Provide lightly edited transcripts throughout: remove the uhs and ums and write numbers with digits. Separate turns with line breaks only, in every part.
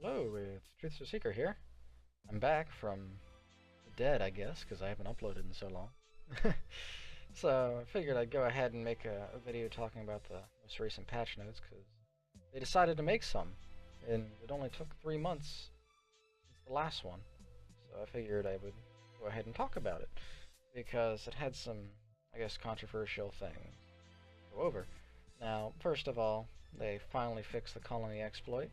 Hello, it's TruthSOSeeker here. I'm back from the dead, I guess, because I haven't uploaded in so long. So I figured I'd go ahead and make a video talking about the most recent patch notes, because they decided to make some, and it only took 3 months since the last one. So I figured I would go ahead and talk about it, because it had some, I guess, controversial things to go over. Now, first of all, they finally fixed the colony exploit.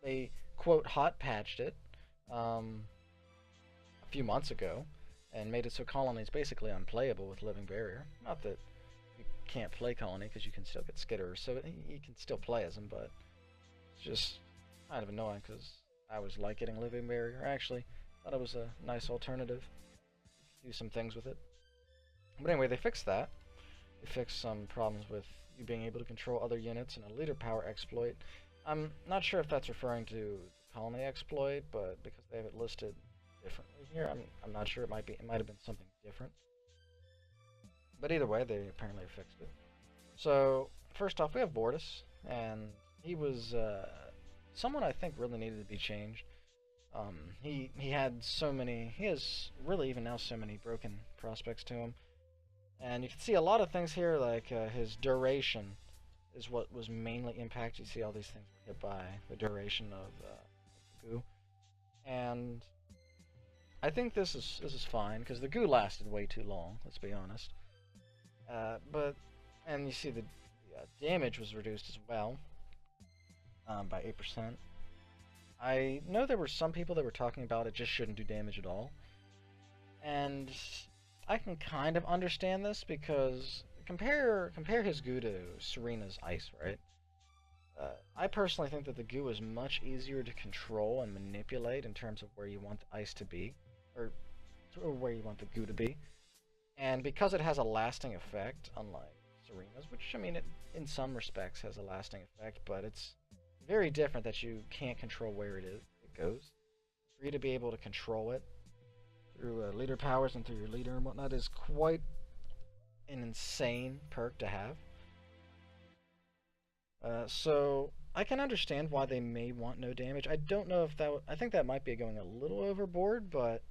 They quote hot patched it a few months ago and made it so Colony is basically unplayable with Living Barrier. Not that you can't play Colony because you can still get skitters, so you can still play as them, but it's just kind of annoying because I always like getting Living Barrier. I actually thought it was a nice alternative. Do some things with it. But anyway, they fixed that. They fixed some problems with you being able to control other units in a leader power exploit. I'm not sure if that's referring to the colony exploit, but because they have it listed differently here, I'm not sure. It might have been something different. But either way, they apparently fixed it. So first off, we have Vortis, and he was someone I think really needed to be changed. He had so many. He has really even now so many broken prospects to him, and you can see a lot of things here, like his duration is what was mainly impacted. You see all these things hit by the duration of the goo, and I think this is fine because the goo lasted way too long. Let's be honest. And you see the damage was reduced as well by 8%. I know there were some people that were talking about it just shouldn't do damage at all, and I can kind of understand this because compare his goo to Serena's ice, right? I personally think that the goo is much easier to control and manipulate in terms of where you want the ice to be, or where you want the goo to be, and because it has a lasting effect, unlike Serena's, which I mean, in some respects has a lasting effect, but it's very different that you can't control where it goes. For you to be able to control it through leader powers and through your leader and whatnot is quite an insane perk to have. So I can understand why they may want no damage. I don't know if that. I think that might be going a little overboard, but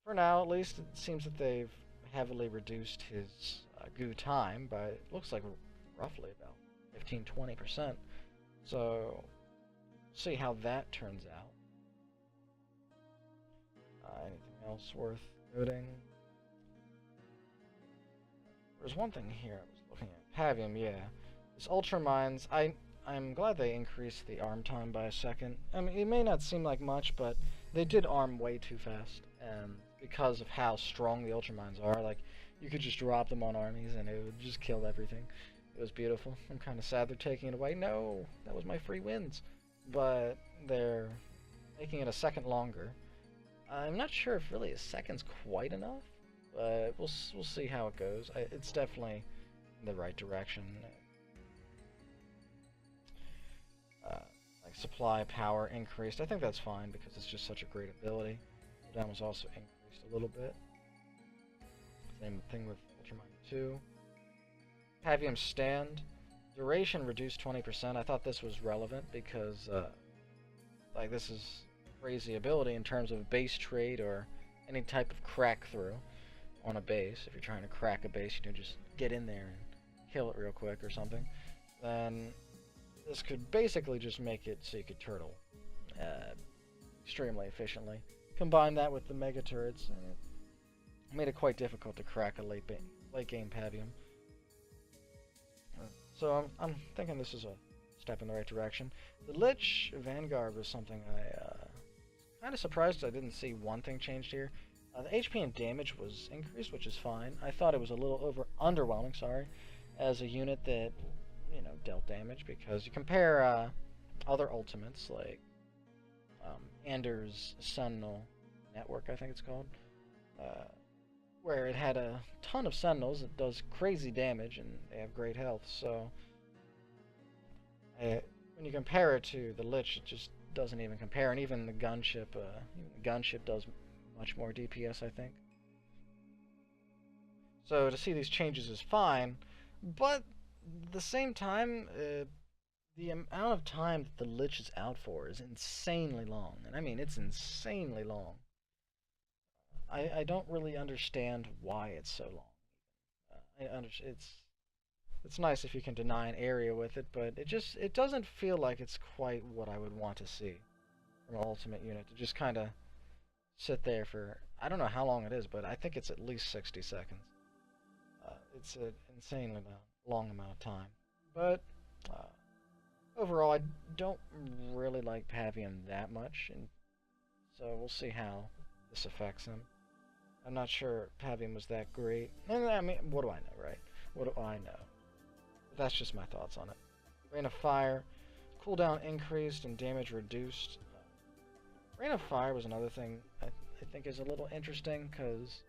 for now, at least, it seems that they've heavily reduced his goo time by, it looks like, roughly about 15-20%. So see how that turns out. Anything else worth noting? There's one thing here I was looking at. Pavium, yeah. This Ultra Mines, I'm glad they increased the arm time by a second. I mean, it may not seem like much, but they did arm way too fast. And because of how strong the Ultra Mines are, like, you could just drop them on armies and it would just kill everything. It was beautiful. I'm kind of sad they're taking it away. No, that was my free wins. But they're making it a second longer. I'm not sure if really a second's quite enough, but we'll see how it goes. It's definitely in the right direction. Like supply power increased. I think that's fine because it's just such a great ability. Cooldown was also increased a little bit. Same thing with Ultramine 2. Pavium stand. Duration reduced 20%. I thought this was relevant because like this is crazy ability in terms of base trade or any type of crack through on a base. If you're trying to crack a base, you know, just get in there and kill it real quick or something. Then this could basically just make it so you could turtle extremely efficiently. Combine that with the mega turrets, and it made it quite difficult to crack a late game Pavium. So I'm thinking this is a step in the right direction. The Lich Vanguard was something I kind of surprised I didn't see one thing changed here. The HP and damage was increased, which is fine. I thought it was a little underwhelming, sorry, as a unit that, you know, dealt damage, because you compare other ultimates like Anders Sentinel Network, I think it's called, where it had a ton of Sentinels. It does crazy damage and they have great health. So when you compare it to the Lich, it just doesn't even compare. And even the gunship, does much more DPS, I think. So to see these changes is fine, but at the same time, the amount of time that the Lich is out for is insanely long, and I mean it's insanely long. I don't really understand why it's so long. It's nice if you can deny an area with it, but it doesn't feel like it's quite what I would want to see from an ultimate unit to just kind of sit there for I don't know how long it is, but I think it's at least 60 seconds. It's an insanely long amount of time. But uh, overall, I don't really like Pavian that much, and so we'll see how this affects him. I'm not sure Pavian was that great. And I mean, what do I know, right? What do I know? But that's just my thoughts on it. Rain of Fire, cooldown increased and damage reduced. Rain of Fire was another thing I think is a little interesting because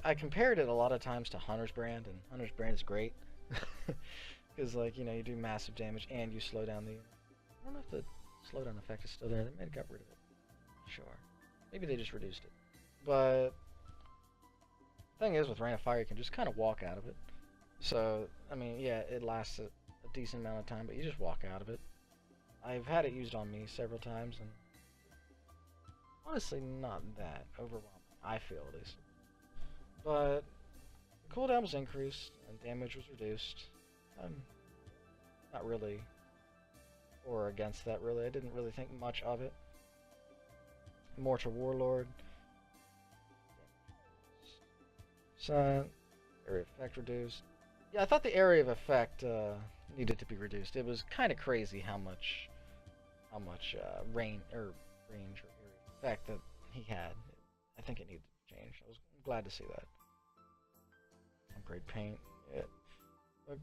I compared it a lot of times to Hunter's Brand, and Hunter's Brand is great because like you do massive damage and you slow down the. I don't know if the slowdown effect is still there. They may have got rid of it. Sure, maybe they just reduced it. But the thing is, with Rain of Fire, you can just kind of walk out of it. So I mean, yeah, it lasts a decent amount of time, but you just walk out of it. I've had it used on me several times, and honestly, not that overwhelming. I feel at least. But the cooldown was increased and damage was reduced. I'm not really for or against that, really. I didn't really think much of it. Immortal Warlord. Sun. Area of effect reduced. Yeah, I thought the area of effect needed to be reduced. It was kind of crazy how much range or area of effect that he had. I think it needed to change. I was glad to see that. Upgrade paint. Yeah.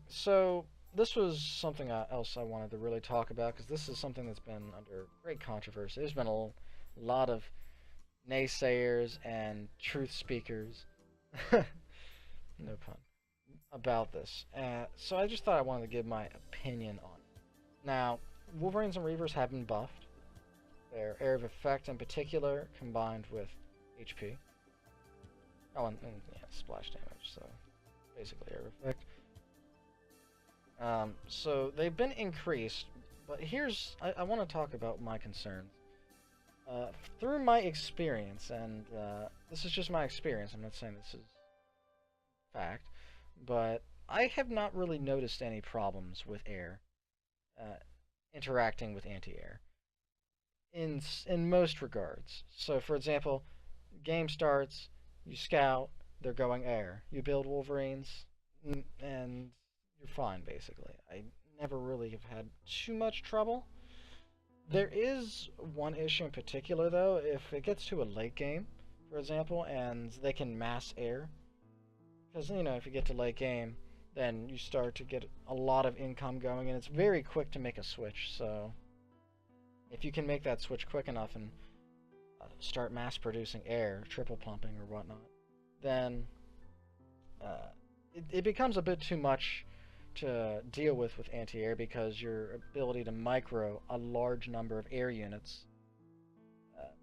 So this was something else I wanted to really talk about because this is something that's been under great controversy. There's been a lot of naysayers and truth speakers, no pun, about this. So I just thought I wanted to give my opinion on it. Now, Wolverines and Reavers have been buffed. Their area of effect in particular combined with HP. Oh, and yeah, splash damage, so basically area of effect. So they've been increased, but I want to talk about my concerns. Through my experience, and this is just my experience, I'm not saying this is fact, but I have not really noticed any problems with air interacting with anti-air in most regards. So, for example, game starts, you scout, they're going air. You build Wolverines, and you're fine, basically. I never really have had too much trouble. There is one issue in particular, though. If it gets to a late game, for example, and they can mass air, because, if you get to late game, then you start to get a lot of income going, and it's very quick to make a switch, so if you can make that switch quick enough and start mass producing air, triple pumping or whatnot, then it becomes a bit too much to deal with anti-air because your ability to micro a large number of air units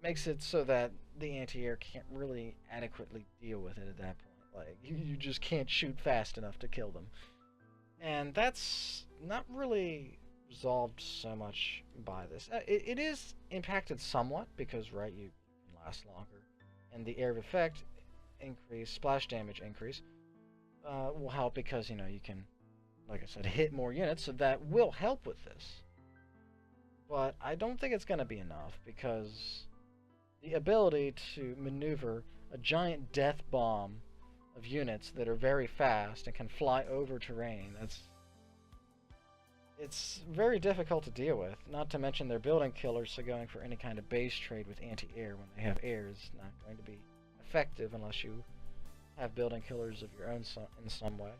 makes it so that the anti-air can't really adequately deal with it at that point. Like, you just can't shoot fast enough to kill them. And that's not really resolved so much by this. It is impacted somewhat because, right, you can last longer. And the area of effect increase, splash damage increase, will help because, you can, like I said, hit more units, so that will help with this. But I don't think it's going to be enough because the ability to maneuver a giant death bomb of units that are very fast and can fly over terrain, it's very difficult to deal with. Not to mention their building killers, so going for any kind of base trade with anti-air when they have air is not going to be effective unless you have building killers of your own in some way.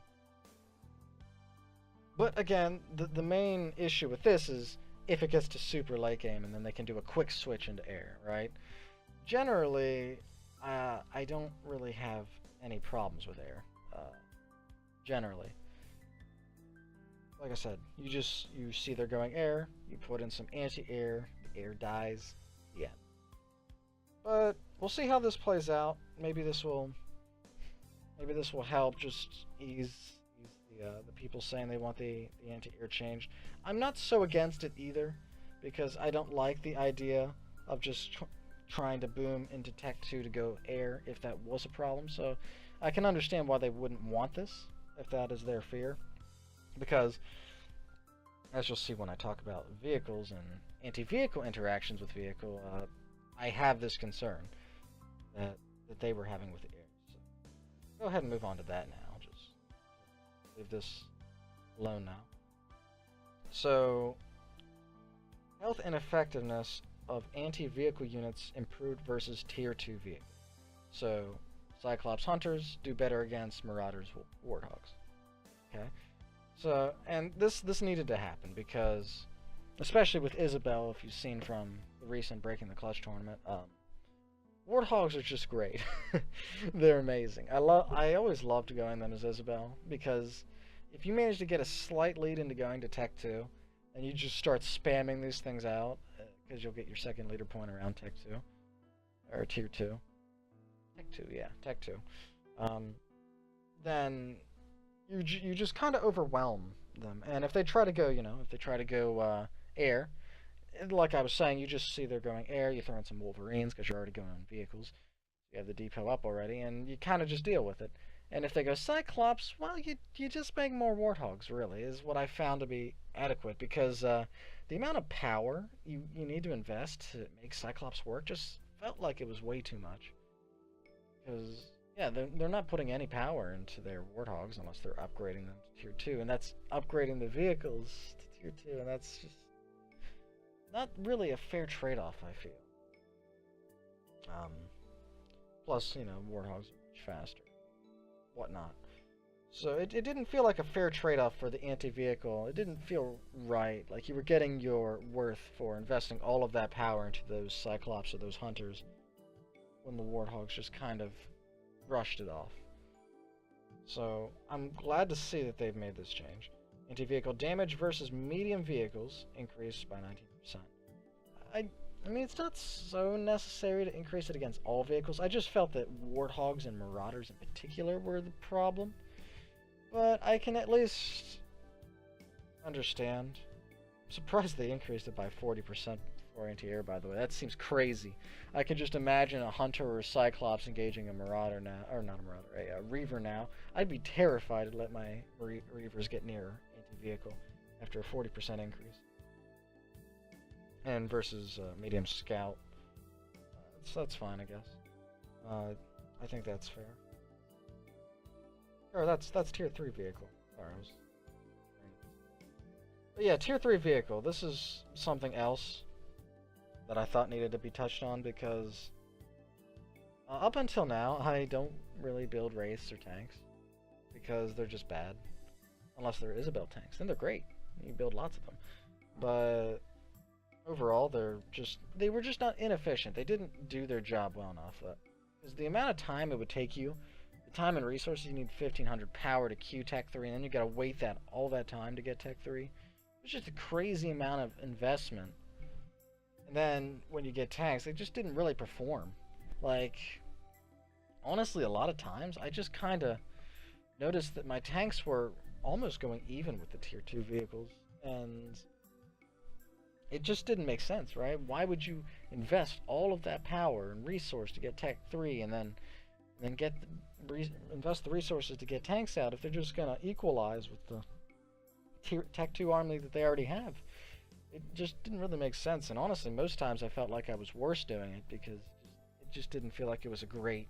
But again, the main issue with this is if it gets to super late game and then they can do a quick switch into air, right? Generally, I don't really have any problems with air. Generally. Like I said, you see they're going air, you put in some anti-air, the air dies, the end. But we'll see how this plays out. Maybe this will help just ease the people saying they want the anti-air changed. I'm not so against it either, because I don't like the idea of just trying to boom into Tech 2 to go air if that was a problem. So I can understand why they wouldn't want this if that is their fear, because as you'll see when I talk about vehicles and anti-vehicle interactions with vehicle, I have this concern that they were having with the air. So go ahead and move on to that now. Just leave this alone now. So, health and effectiveness of anti-vehicle units improved versus Tier 2 vehicles. So, Cyclops Hunters do better against Marauders Warthogs. Okay? So, and this needed to happen because, especially with Isabel, if you've seen from the recent Breaking the Clutch tournament, Warthogs are just great. They're amazing. I always loved going them as Isabel, because if you manage to get a slight lead into going to Tech 2, and you just start spamming these things out, because you'll get your second leader point around Tech 2, or Tier 2. Tech 2, yeah, Tech 2. Then you just kind of overwhelm them. And if they try to go, air, like I was saying, you just see they're going air, you throw in some Wolverines because you're already going on vehicles. You have the depot up already, and you kind of just deal with it. And if they go Cyclops, well, you just make more Warthogs, really, is what I found to be adequate, because the amount of power you need to invest to make Cyclops work just felt like it was way too much. Because, yeah, they're not putting any power into their Warthogs unless they're upgrading them to Tier 2, and that's upgrading the vehicles to Tier 2, and that's just not really a fair trade-off, I feel. Plus, Warthogs are much faster, whatnot. So it didn't feel like a fair trade-off for the anti-vehicle. It didn't feel right. Like you were getting your worth for investing all of that power into those Cyclops or those Hunters, when the Warthogs just kind of brushed it off. So I'm glad to see that they've made this change. Anti-vehicle damage versus medium vehicles increased by 19%. I mean, it's not so necessary to increase it against all vehicles. I just felt that Warthogs and Marauders in particular were the problem. But I can at least understand. I'm surprised they increased it by 40% for anti-air, by the way. That seems crazy. I can just imagine a Hunter or a Cyclops engaging a Marauder now, or not a Marauder, a Reaver now. I'd be terrified to let my Reavers get near anti-vehicle after a 40% increase. And versus medium scout, that's fine, I guess. I think that's fair. Or that's Tier 3 vehicle. Sorry, but yeah, Tier 3 vehicle. This is something else that I thought needed to be touched on, because up until now, I don't really build Wraiths or tanks, because they're just bad. Unless they're Isabel tanks, then they're great. You build lots of them. But overall, they were just not inefficient. They didn't do their job well enough. Because the amount of time it would take you, the time and resources, you need 1500 power to queue Tech 3, and then you gotta wait all that time to get Tech 3. It's just a crazy amount of investment. And then when you get tanks, they just didn't really perform. Like, honestly, a lot of times I just kinda noticed that my tanks were almost going even with the Tier 2 vehicles, and it just didn't make sense, right? Why would you invest all of that power and resource to get Tech 3 and then invest the resources to get tanks out if they're just going to equalize with the Tech 2 army that they already have? It just didn't really make sense, and honestly, most times I felt like I was worse doing it, because it just didn't feel like it was a great,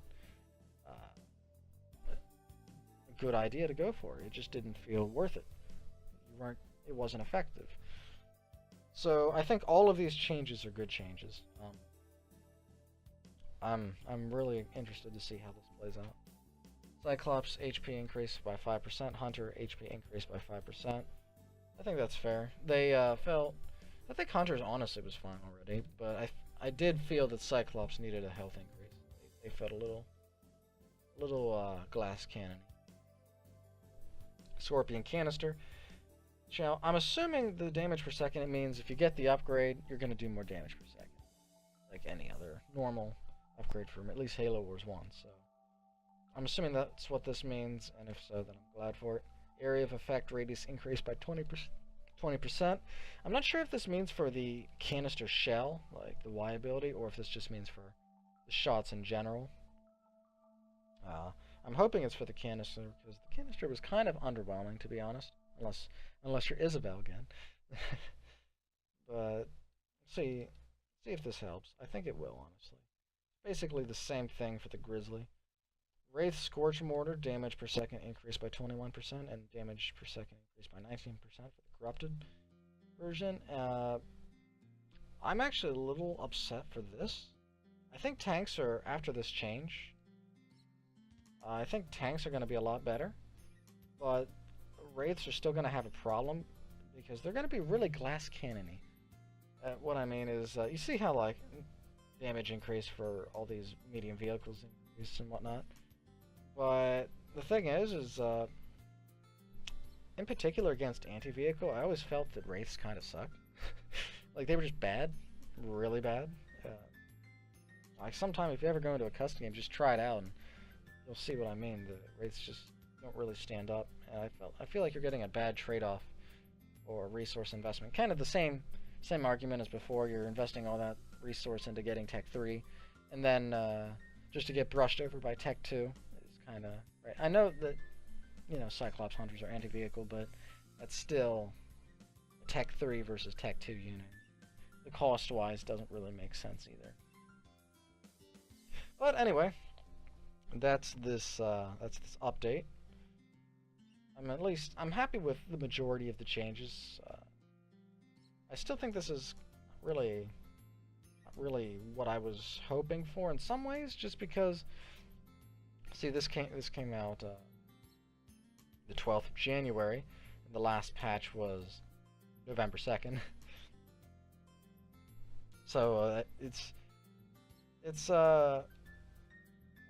good idea to go for. It just didn't feel worth it. It wasn't effective. So I think all of these changes are good changes. I'm really interested to see how this plays out. Cyclops HP increased by 5%, Hunter HP increased by 5%. I think that's fair. They I think Hunter's honestly was fine already, but I did feel that Cyclops needed a health increase. They felt a little glass cannon. Scorpion canister. Now, I'm assuming the damage per second, it means if you get the upgrade, you're going to do more damage per second. Like any other normal upgrade from at least Halo Wars 1. So I'm assuming that's what this means, and if so, then I'm glad for it. Area of effect radius increased by 20%. I'm not sure if this means for the canister shell, like the Y ability, or if this just means for the shots in general. I'm hoping it's for the canister, because the canister was kind of underwhelming, to be honest. Unless you're Isabel again. But see if this helps. I think it will, honestly. Basically the same thing for the Grizzly. Wraith Scorch Mortar, damage per second increased by 21%, and damage per second increased by 19% for the Corrupted version. I'm actually a little upset for this. I think tanks are, after this change, I think tanks are going to be a lot better, but Wraiths are still going to have a problem, because they're going to be really glass cannony. What I mean is, you see how, like, damage increase for all these medium vehicles increased and whatnot? But the thing is in particular against anti-vehicle, I always felt that Wraiths kind of sucked. Like, they were just bad. Really bad. Like, sometime if you ever go into a custom game, just try it out and you'll see what I mean. The Wraiths just don't really stand up. And I feel like you're getting a bad trade-off or resource investment. Kind of the same argument as before. You're investing all that resource into getting Tech 3, and then just to get brushed over by Tech 2 is kind of right. I know that, you know, Cyclops Hunters are anti-vehicle, but that's still Tech 3 versus Tech 2 unit. The cost-wise doesn't really make sense either. But anyway, that's this update. I'm happy with the majority of the changes. I still think this is really what I was hoping for in some ways, just because, see, this came out the 12th of January, and the last patch was November 2nd. So it's a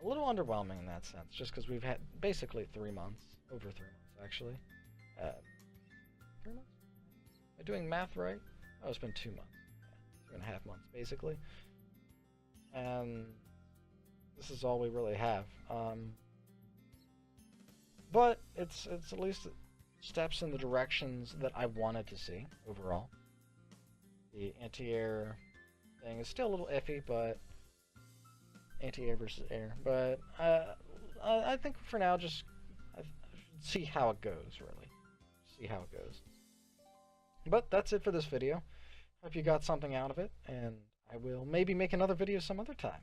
little underwhelming in that sense, just because we've had basically 3 months, over 3 months actually. 3 months? Am I doing math right? Oh, it's been 2 months. Yeah, 2.5 months basically. And this is all we really have. But it's at least steps in the directions that I wanted to see overall. The anti-air thing is still a little iffy, but anti-air versus air. But I think for now, just I should see how it goes, really. See how it goes. But that's it for this video. Hope you got something out of it, and I will maybe make another video some other time.